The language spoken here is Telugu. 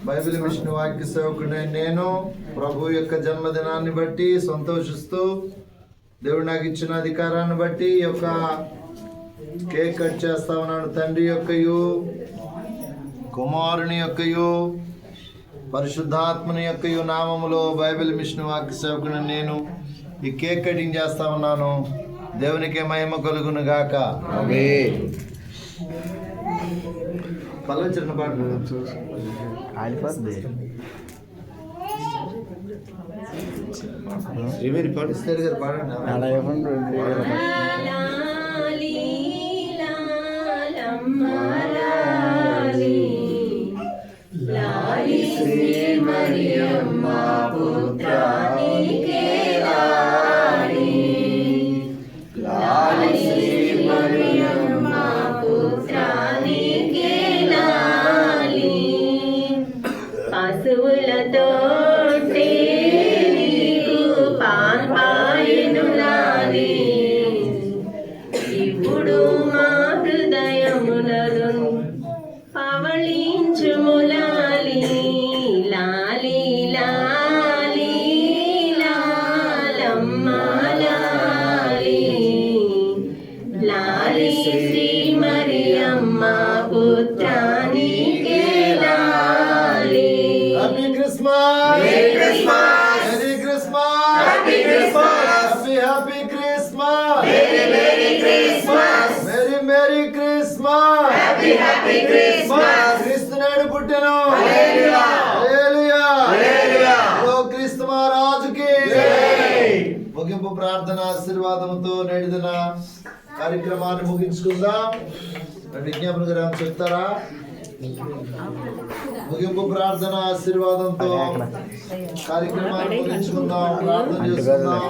బైబిల్ మిషన్ వాక్య సేవకుడైన నేను ప్రభు యొక్క జన్మదినాన్ని బట్టి సంతోషిస్తూ దేవుడు నాకు ఇచ్చిన అధికారాన్ని బట్టి ఈ యొక్క కేక్ కట్ చేస్తా ఉన్నాను. తండ్రి యొక్కయు కుమారుని యొక్కయు పరిశుద్ధాత్మని యొక్కయు నామములో బైబిల్ మిషన్ వాక్య సేవకుడైన నేను ఈ కేక్ కటింగ్ చేస్తా ఉన్నాను. దేవునికి మహిమ కలుగును గాక. పల్లె పాట పాటిస్తారు గారు పాడండి. పశువులతో పాన్పాయనులాలి ఇప్పుడు మా హృదయములను పవళించుములాలి. లాలి లాలి లాలమ్మ లాలి లాలి శ్రీ మరియమ్మ పుత్రానికే లాలి. Happy Christmas, merry Christmas, merry Christmas, happy Christmas, happy Christmas, merry Christmas, merry merry Christmas, happy Christmas. క్రీస్తు నాడు పుట్టెను. హల్లెలూయా, హల్లెలూయా, హల్లెలూయా. ఓ క్రీస్తు మహారాజుకి జై. ముగింపు ప్రార్థన ఆశీర్వాదంతో నేడిదిన కార్యక్రమాన్ని ముగించుకుందాం. విజ్ఞాపన గ్రామం చెప్తారా? ముగింపు ప్రార్థన ఆశీర్వాదంతో కార్యక్రమాన్ని ముగించుకుందాం. ప్రార్థన చేసుకుందాం.